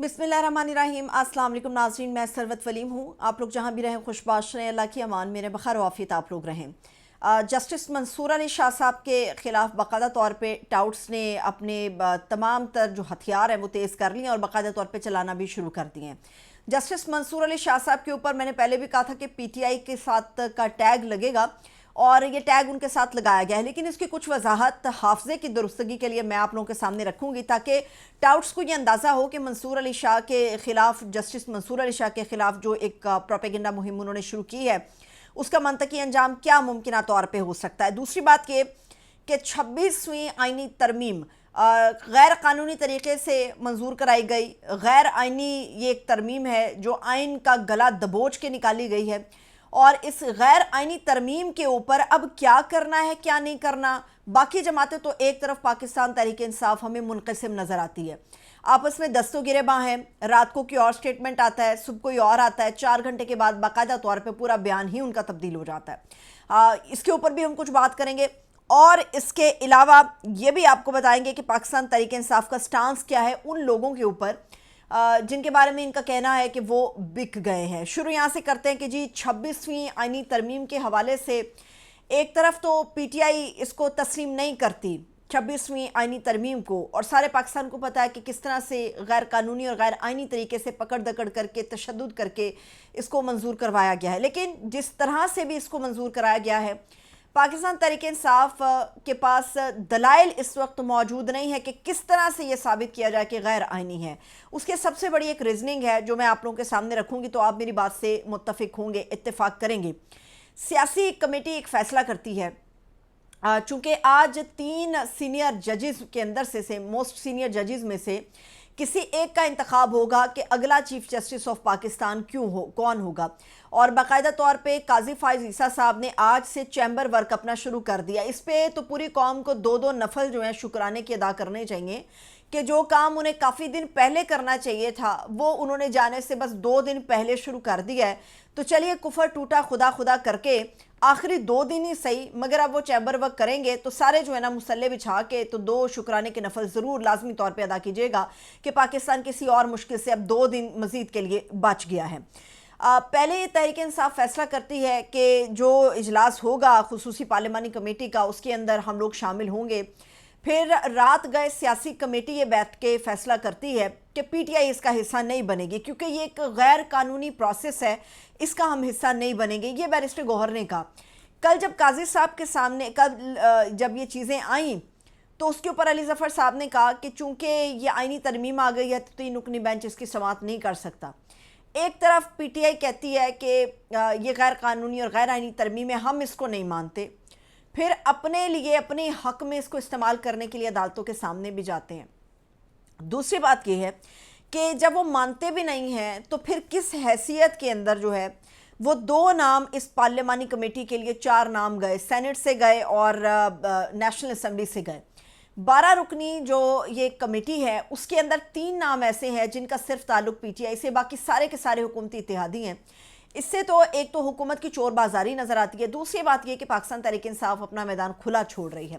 बिस्मिल्लाहिर्रहमानिर्रहीम। अस्सलाम वालेकुम नाज़रीन, मैं सरवत वलीम हूँ। आप लोग जहाँ भी रहें खुशबाश रहें, अल्लाह की अमान मेरे बखैर वाफियत आप लोग रहें। जस्टिस मंसूर अली शाह साहब के ख़िलाफ़ बाकायदा तौर पे टाउट्स ने अपने तमाम तर जो हथियार हैं वो तेज़ कर लिए और बाकायदा तौर पे चलाना भी शुरू कर दिए हैं। जस्टिस मंसूर अली शाह साहब के ऊपर मैंने पहले भी कहा था कि पीटीआई के साथ का टैग लगेगा और ये टैग उनके साथ लगाया गया है, लेकिन इसकी कुछ वजाहत हाफजे की दुरुस्तगी के लिए मैं आप लोगों के सामने रखूंगी ताकि टाउट्स को ये अंदाज़ा हो कि मंसूर अली शाह के ख़िलाफ़, जस्टिस मंसूर अली शाह के ख़िलाफ़ जो एक प्रोपेगेंडा मुहिम उन्होंने शुरू की है उसका मंतकी अंजाम क्या मुमकिन तौर पर हो सकता है। दूसरी बात ये कि 26वीं आइनी तरमीम गैर कानूनी तरीके से मंजूर कराई गई, गैर आइनी ये एक तरमीम है जो आइन का गला दबोच के निकाली गई है और इस गैर आइनी तरमीम के ऊपर अब क्या करना है क्या नहीं करना। बाकी जमातें तो एक तरफ पाकिस्तान तहरीक इंसाफ हमें मुनक़सिम नज़र आती है, आपस में दस्तों गिरेबां हैं, रात को कोई और स्टेटमेंट आता है, सुबह कोई और आता है, 4 घंटे के बाद बाकायदा तौर पे पूरा बयान ही उनका तब्दील हो जाता है। इसके ऊपर भी हम कुछ बात करेंगे और इसके अलावा ये भी आपको बताएंगे कि पाकिस्तान तहरीक इंसाफ का स्टांस क्या है उन लोगों के ऊपर जिनके बारे में इनका कहना है कि वो बिक गए हैं। शुरू यहाँ से करते हैं कि जी 26वीं आइनी तरमीम के हवाले से एक तरफ तो पीटीआई इसको तस्लीम नहीं करती 26वीं आइनी तरमीम को, और सारे पाकिस्तान को पता है कि किस तरह से गैर कानूनी और गैर आइनी तरीके से पकड़ दकड़ करके तशद्दुद करके इसको मंजूर करवाया गया है। लेकिन जिस तरह से भी इसको मंजूर कराया गया है, पाकिस्तान तहरीक इंसाफ के पास दलाइल इस वक्त मौजूद नहीं है कि किस तरह से ये साबित किया जाए कि गैर आइनी है। उसके सबसे बड़ी एक रीजनिंग है जो मैं आप लोगों के सामने रखूंगी, तो आप मेरी बात से मुत्तफिक होंगे, इत्तेफाक करेंगे। सियासी कमेटी एक फ़ैसला करती है, चूँकि आज 3 सीनियर जजेस के अंदर से मोस्ट सीनियर जजेस में से किसी एक का इंतखाब होगा कि अगला चीफ जस्टिस ऑफ पाकिस्तान कौन होगा। और बाकायदा तौर पे काजी फाइज ईसा साहब ने आज से चैम्बर वर्क अपना शुरू कर दिया। इस पे तो पूरी कौम को 2-2 नफल जो है शुक्राने के अदा करने चाहिए कि जो काम उन्हें काफ़ी दिन पहले करना चाहिए था वो उन्होंने जाने से बस 2 दिन पहले शुरू कर दिया है। तो चलिए, कुफर टूटा खुदा खुदा करके आखिरी 2 दिन ही सही, मगर अब वो चैम्बर वर्क करेंगे तो सारे जो है ना मुसल्ले बिछा के तो 2 शुक्राने के नफल ज़रूर लाजमी तौर पे अदा कीजिएगा कि पाकिस्तान किसी और मुश्किल से अब 2 दिन मज़ीद के लिए बच गया है। पहले तहरीक इंसाफ फैसला करती है कि जो इजलास होगा खुसूसी पार्लिमानी कमेटी का उसके अंदर हम लोग शामिल होंगे। फिर रात गए सियासी कमेटी ये बैठ के फैसला करती है कि पीटीआई इसका हिस्सा नहीं बनेगी क्योंकि ये एक गैर कानूनी प्रोसेस है, इसका हम हिस्सा नहीं बनेंगे। ये बैरिस्टर गौहर ने कहा। कल जब काजी साहब के सामने जब ये चीज़ें आईं तो उसके ऊपर अली ज़फ़र साहब ने कहा कि चूँकि ये आइनी तरमीम आ गई है तो 3 रुकनी बेंच इसकी समाअत नहीं कर सकता। एक तरफ पीटीआई कहती है कि ये गैर कानूनी और गैर आइनी तरमीम है, हम इसको नहीं मानते, फिर अपने लिए अपने हक में इसको इस्तेमाल करने के लिए अदालतों के सामने भी जाते हैं। दूसरी बात यह है कि जब वो मानते भी नहीं हैं तो फिर किस हैसियत के अंदर जो है वो 2 नाम इस पार्लिमानी कमेटी के लिए 4 नाम गए, सेनेट से गए और नेशनल असम्बली से गए। 12 रुकनी जो ये कमेटी है उसके अंदर 3 नाम ऐसे हैं जिनका सिर्फ ताल्लुक पीटीआई से, बाकी सारे के सारे हुकूमती इत्तेहादी हैं। इससे तो एक तो हुकूमत की चोरबाजारी नज़र आती है, दूसरी बात यह कि पाकिस्तान तहरीक इंसाफ अपना मैदान खुला छोड़ रही है।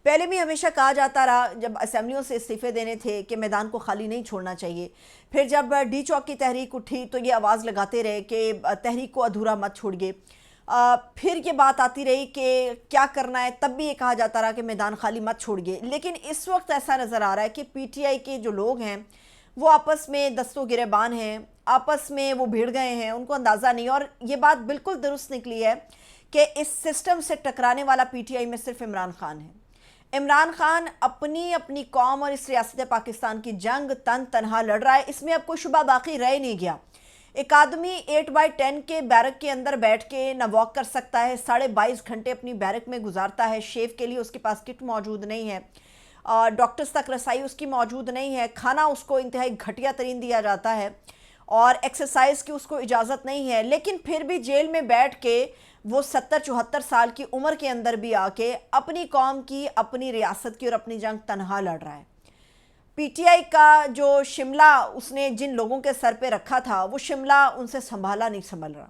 पहले भी हमेशा कहा जाता रहा जब असेंबलियों से इस्तीफ़े देने थे कि मैदान को खाली नहीं छोड़ना चाहिए। फिर जब डी चौक की तहरीक उठी तो ये आवाज़ लगाते रहे कि तहरीक को अधूरा मत छोड़िए। फिर ये बात आती रही कि क्या करना है, तब भी ये कहा जाता रहा कि मैदान खाली मत छोड़िए। लेकिन इस वक्त ऐसा नज़र आ रहा है कि पीटीआई के जो लोग हैं वो आपस में दस्तों गिरेबान हैं, आपस में वो भिड़ गए हैं, उनको अंदाज़ा नहीं। और ये बात बिल्कुल दुरुस्त निकली है कि इस सिस्टम से टकराने वाला पीटीआई में सिर्फ इमरान खान है। इमरान खान अपनी कौम और इस रियासत पाकिस्तान की जंग तनहा लड़ रहा है, इसमें अब कोई शुबा बाकी रह नहीं गया। एक आदमी 8x10 के बैरक के अंदर बैठ के ना वॉक कर सकता है, 22.5 घंटे अपनी बैरक में गुजारता है, शेव के लिए उसके पास किट मौजूद नहीं है, डॉक्टर्स तक रसाई उसकी मौजूद नहीं है, खाना उसको इंतहाई घटिया तरीन दिया जाता है और एक्सरसाइज की उसको इजाज़त नहीं है। लेकिन फिर भी जेल में बैठ के वो 70-74 साल की उम्र के अंदर भी आके अपनी कौम की, अपनी रियासत की और अपनी जंग तनहा लड़ रहा है। पीटीआई का जो शिमला उसने जिन लोगों के सर पे रखा था वो शिमला उनसे संभाला नहीं संभल रहा।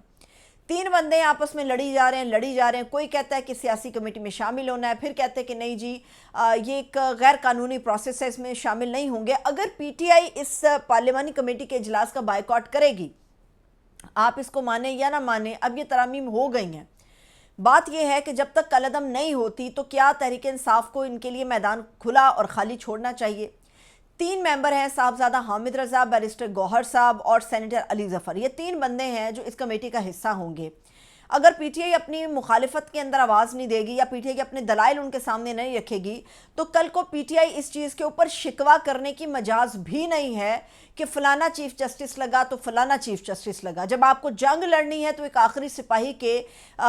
तीन बंदे आपस में लड़ी जा रहे हैं। कोई कहता है कि सियासी कमेटी में शामिल होना है, फिर कहते हैं कि नहीं जी ये एक गैर कानूनी प्रोसेस है, इसमें शामिल नहीं होंगे। अगर पीटीआई इस पार्लियामानी कमेटी के इजलास का बायकॉट करेगी, आप इसको माने या ना माने, अब ये तरामीम हो गई हैं। बात यह है कि जब तक कलअदम नहीं होती तो क्या तहरीक इंसाफ को इनके लिए मैदान खुला और खाली छोड़ना चाहिए। 3 मेंबर हैं, साहबजादा हामिद रजा, बैरिस्टर गौहर साहब और सेनेटर अली जफ़र। ये 3 बंदे हैं जो इस कमेटी का हिस्सा होंगे। अगर पीटीआई अपनी मुखालिफत के अंदर आवाज़ नहीं देगी या पीटीआई के अपने दलाइल उनके सामने नहीं रखेगी तो कल को पीटीआई इस चीज़ के ऊपर शिकवा करने की मजाज भी नहीं है कि फ़लाना चीफ़ जस्टिस लगा तो फ़लाना चीफ़ जस्टिस लगा। जब आपको जंग लड़नी है तो एक आखिरी सिपाही के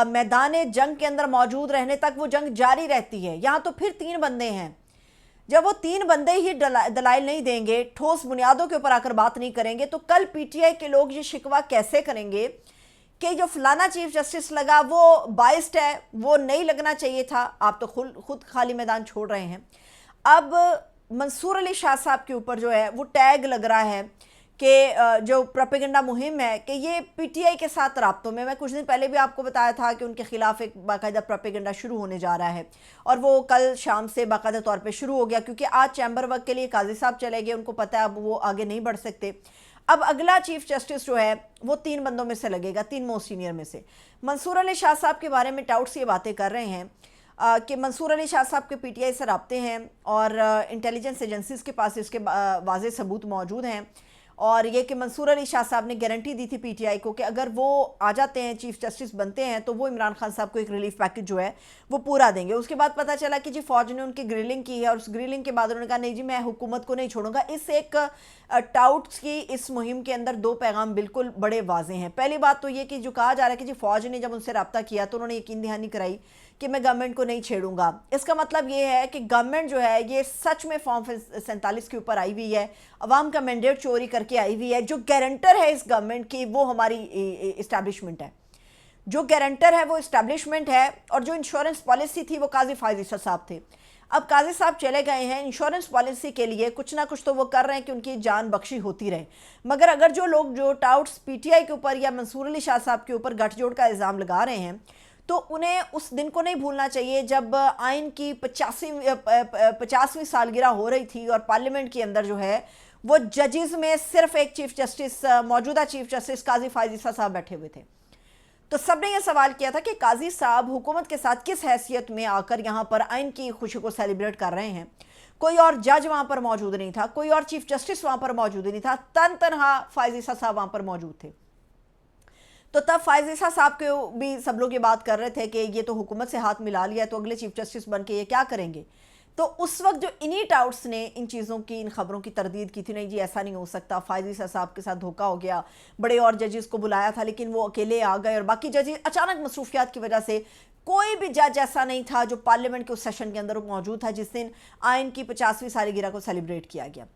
मैदान जंग के अंदर मौजूद रहने तक वो जंग जारी रहती है। यहाँ तो फिर 3 बंदे हैं। जब वो 3 बंदे ही दलाइल नहीं देंगे, ठोस बुनियादों के ऊपर आकर बात नहीं करेंगे, तो कल पीटीआई के लोग ये शिकवा कैसे करेंगे कि जो फलाना चीफ जस्टिस लगा वो बाइस्ड है, वो नहीं लगना चाहिए था। आप तो खुद खाली मैदान छोड़ रहे हैं। अब मंसूर अली शाह साहब के ऊपर जो है वो टैग लग रहा है कि जो प्रोपेगेंडा मुहिम है कि ये पीटीआई के साथ राब्तों में। मैं कुछ दिन पहले भी आपको बताया था कि उनके खिलाफ एक बाकायदा प्रोपेगेंडा शुरू होने जा रहा है और वो कल शाम से बाकायदा तौर पे शुरू हो गया, क्योंकि आज चैम्बर वर्क के लिए काजी साहब चले गए। उनको पता है अब वो आगे नहीं बढ़ सकते। अब अगला चीफ जस्टिस जो है वो 3 बंदों में से लगेगा, 3 मोस्ट सीनियर में से। मंसूर अली शाह साहब के बारे में टाउट्स ये बातें कर रहे हैं कि मंसूर अली शाह साहब के पीटीआई से राब्ते हैं और इंटेलिजेंस एजेंसीज़ के पास इसके वाज़ेह सबूत मौजूद हैं, और ये कि मंसूर अली शाह साहब ने गारंटी दी थी पीटीआई को कि अगर वो आ जाते हैं, चीफ जस्टिस बनते हैं, तो वो इमरान खान साहब को एक रिलीफ पैकेज जो है वो पूरा देंगे। उसके बाद पता चला कि जी फ़ौज ने उनकी ग्रिलिंग की है और उस ग्रिलिंग के बाद उन्होंने कहा नहीं जी मैं हुकूमत को नहीं छोड़ूंगा। इस एक टाउट्स की इस मुहिम के अंदर 2 पैगाम बिल्कुल बड़े वाजे हैं। पहली बात तो ये कि जो कहा जा रहा है कि जी फ़ौज ने जब उनसे रब्ता किया तो उन्होंने यकीन दहानी कराई कि मैं गवर्नमेंट को नहीं छेड़ूंगा। इसका मतलब ये है कि गवर्नमेंट जो है ये सच में फॉर्म 47 के ऊपर आई हुई है, अवाम का मैंडेट चोरी करके आई हुई है। जो गारंटर है इस गवर्नमेंट की वो हमारी इस्टेब्लिशमेंट है, जो गारंटर है वो इस्टेब्लिशमेंट है। और जो इंश्योरेंस पॉलिसी थी वो काजी फायज ईसा साहब थे। अब काजी साहब चले गए हैं, इंश्योरेंस पॉलिसी के लिए कुछ ना कुछ तो वो कर रहे हैं कि उनकी जान बख्शी होती रहे। मगर अगर जो लोग जो टाउट्स पीटीआई के ऊपर या मंसूर अली शाह साहब के ऊपर गठजोड़ का इल्ज़ाम लगा रहे हैं तो उन्हें उस दिन को नहीं भूलना चाहिए जब आइन की 50वीं सालगिरह हो रही थी और पार्लियामेंट के अंदर जो है वो जजेस में सिर्फ एक चीफ जस्टिस, मौजूदा चीफ जस्टिस काजी फायज ईसा साहब बैठे हुए थे। तो सब ने यह सवाल किया था कि काजी साहब हुकूमत के साथ किस हैसियत में आकर यहाँ पर आइन की खुशी को सेलिब्रेट कर रहे हैं। कोई और जज वहाँ पर मौजूद नहीं था, कोई और चीफ जस्टिस वहाँ पर मौजूद नहीं था, तनहा फायज ईसा साहब वहाँ पर मौजूद थे। तो तब फायज ईसा साहब के भी सब लोग ये बात कर रहे थे कि ये तो हुकूमत से हाथ मिला लिया तो अगले चीफ जस्टिस बन के ये क्या करेंगे। तो उस वक्त जो इन्हीं टाउट्स ने इन चीज़ों की, इन खबरों की तरदीद की थी, नहीं जी ऐसा नहीं हो सकता, फायज ईसा साहब के साथ धोखा हो गया, बड़े और जजेस को बुलाया था लेकिन वो अकेले आ गए और बाकी जजेस अचानक मसरूफियात की वजह से कोई भी जज ऐसा नहीं था जो पार्लियामेंट के उस सेशन के अंदर मौजूद था जिस दिन आइन की 50वीं सालगिरह को सेलिब्रेट किया गया।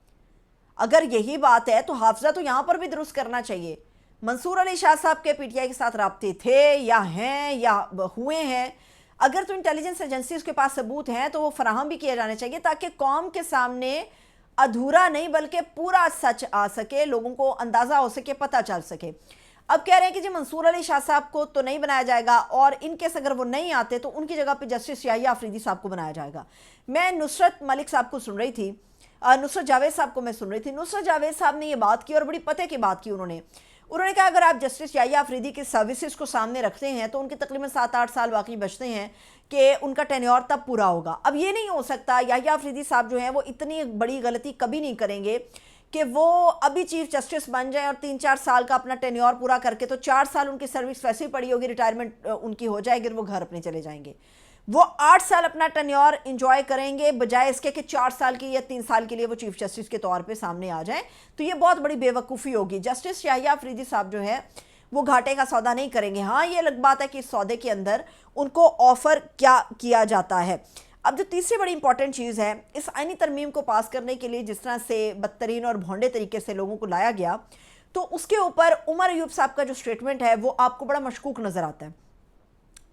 अगर यही बात है तो हाफजा तो यहाँ पर भी दुरुस्त करना चाहिए। मंसूर अली शाह साहब के पीटीआई के साथ राब्ते थे या हैं या हुए हैं, अगर तो इंटेलिजेंस एजेंसीज के पास सबूत हैं तो वो फराहम भी किए जाने चाहिए ताकि कौम के सामने अधूरा नहीं बल्कि पूरा सच आ सके, लोगों को अंदाज़ा हो सके, पता चल सके। अब कह रहे हैं कि जी मंसूर अली शाह साहब को तो नहीं बनाया जाएगा और इन केस अगर वो नहीं आते तो उनकी जगह पे जस्टिस याहिया अफरीदी साहब को बनाया जाएगा। मैं नुसरत मलिक साहब को सुन रही थी, नुसरत जावेद साहब को मैं सुन रही थी। नुसरत जावेद साहब ने ये बात की और बड़ी पते की बात की। उन्होंने कहा अगर आप जस्टिस याहिया अफरीदी की सर्विसेज को सामने रखते हैं तो उनके तकरीबन 7-8 साल बाकी बचते हैं कि उनका टेन्योर तब पूरा होगा। अब ये नहीं हो सकता, याहिया अफरीदी साहब जो हैं वो इतनी बड़ी गलती कभी नहीं करेंगे कि वो अभी चीफ जस्टिस बन जाएं और 3-4 साल का अपना टेन्योर पूरा करके तो 4 साल उनकी सर्विस वैसे ही पड़ी होगी, रिटायरमेंट उनकी हो जाएगी और वो घर अपने चले जाएंगे। वो 8 साल अपना टेन्योर इंजॉय करेंगे बजाय इसके कि 4 साल की या 3 साल के लिए वो चीफ जस्टिस के तौर पे सामने आ जाएं। तो ये बहुत बड़ी बेवकूफ़ी होगी। जस्टिस याहिया अफरीदी साहब जो है वो घाटे का सौदा नहीं करेंगे। हाँ, ये अलग बात है कि इस सौदे के अंदर उनको ऑफ़र क्या किया जाता है। अब जो तीसरी बड़ी इंपॉर्टेंट चीज़ है, इस आइनी तरमीम को पास करने के लिए जिस तरह से बदतरीन और भोंडे तरीके से लोगों को लाया गया, तो उसके ऊपर उमर अयूब साहब का जो स्टेटमेंट है वो आपको बड़ा मशकूक नज़र आता है।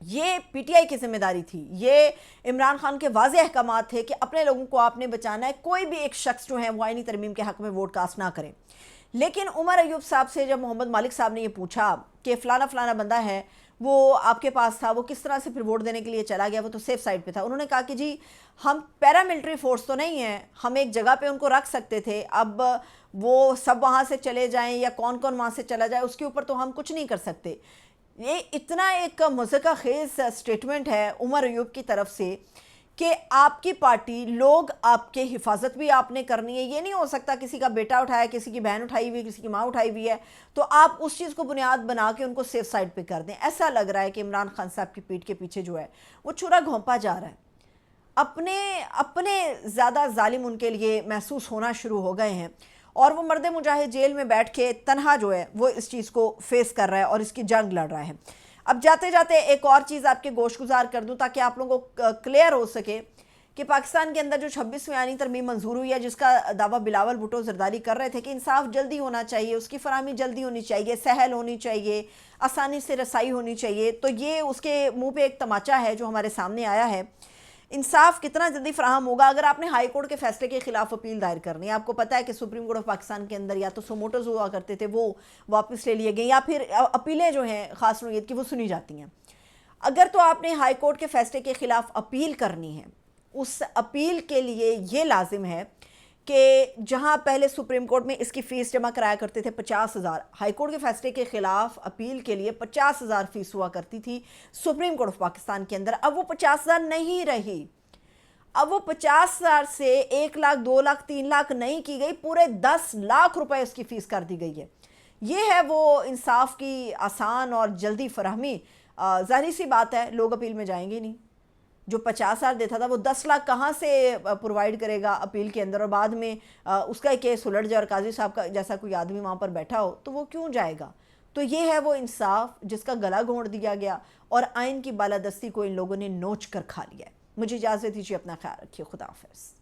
ये पीटीआई की जिम्मेदारी थी, ये इमरान खान के वाज़ेह अहकामात थे कि अपने लोगों को आपने बचाना है, कोई भी एक शख्स जो है वो आइनी तरमीम के हक़ में वोट कास्ट ना करें। لیکن عمر ایوب صاحب سے جب محمد مالک صاحب نے یہ پوچھا کہ فلانا فلانا بندہ ہے وہ آپ کے پاس تھا، وہ کس طرح سے پھر ووٹ دینے کے لیے چلا گیا، وہ تو سیف سائڈ پہ تھا، انہوں نے کہا کہ جی ہم پیراملٹری فورس تو نہیں ہیں، ہم ایک جگہ پہ ان کو رکھ سکتے تھے، اب وہ سب وہاں سے چلے جائیں یا کون کون وہاں سے چلا جائے اس کے اوپر تو ہم کچھ نہیں کر سکتے۔ یہ اتنا ایک مضحکہ خیز سٹیٹمنٹ ہے عمر ایوب کی طرف سے کہ آپ کی پارٹی، لوگ آپ کے حفاظت بھی آپ نے کرنی ہے، یہ نہیں ہو سکتا کسی کا بیٹا اٹھایا، کسی کی بہن اٹھائی ہوئی، کسی کی ماں اٹھائی ہوئی ہے تو آپ اس چیز کو بنیاد بنا کے ان کو سیف سائڈ پہ کر دیں۔ ایسا لگ رہا ہے کہ عمران خان صاحب کی پیٹھ کے پیچھے جو ہے وہ چھرا گھونپا جا رہا ہے، اپنے زیادہ ظالم ان کے لیے محسوس ہونا شروع ہو گئے ہیں، اور وہ مرد مجاہد جیل میں بیٹھ کے تنہا جو ہے وہ اس چیز کو فیس کر رہا ہے اور اس کی جنگ لڑ رہا ہے۔ اب جاتے جاتے ایک اور چیز آپ کے گوش گزار کر دوں تاکہ آپ لوگوں کو کلیئر ہو سکے کہ پاکستان کے اندر جو 26ویں آئینی ترمیم منظور ہوئی ہے، جس کا دعویٰ بلاول بھٹو زرداری کر رہے تھے کہ انصاف جلدی ہونا چاہیے، اس کی فراہمی جلدی ہونی چاہیے، سہل ہونی چاہیے، آسانی سے رسائی ہونی چاہیے، تو یہ اس کے منہ پہ ایک تماچا ہے جو ہمارے سامنے آیا ہے۔ انصاف کتنا جلدی فراہم ہوگا؟ اگر آپ نے ہائی کورٹ کے فیصلے کے خلاف اپیل دائر کرنی ہے، آپ کو پتہ ہے کہ سپریم کورٹ آف پاکستان کے اندر یا تو سوموٹوز ہوا کرتے تھے وہ واپس لے لیے گئے، یا پھر اپیلیں جو ہیں خاص نوعیت کی وہ سنی جاتی ہیں۔ اگر تو آپ نے ہائی کورٹ کے فیصلے کے خلاف اپیل کرنی ہے، اس اپیل کے لیے یہ لازم ہے کہ جہاں پہلے سپریم کورٹ میں اس کی فیس جمع کرایا کرتے تھے 50,000، ہائی کورٹ کے فیصلے کے خلاف اپیل کے لیے 50,000 فیس ہوا کرتی تھی سپریم کورٹ آف پاکستان کے اندر، اب وہ 50,000 نہیں رہی، اب وہ 50,000 سے 1 لاکھ 2 لاکھ 3 لاکھ نہیں کی گئی، پورے 10 لاکھ روپے اس کی فیس کر دی گئی ہے۔ یہ ہے وہ انصاف کی آسان اور جلدی فراہمی۔ ظاہری سی بات ہے لوگ اپیل میں جائیں گے نہیں، جو 50,000 دیتا تھا وہ 10 لاکھ کہاں سے پرووائڈ کرے گا اپیل کے اندر، اور بعد میں اس کا کیس الٹ جائے اور قاضی صاحب کا جیسا کوئی آدمی وہاں پر بیٹھا ہو تو وہ کیوں جائے گا؟ تو یہ ہے وہ انصاف جس کا گلا گھونٹ دیا گیا اور آئین کی بالادستی کو ان لوگوں نے نوچ کر کھا لیا ہے۔ مجھے اجازت دیجیے، اپنا خیال رکھیے، خدا حافظ۔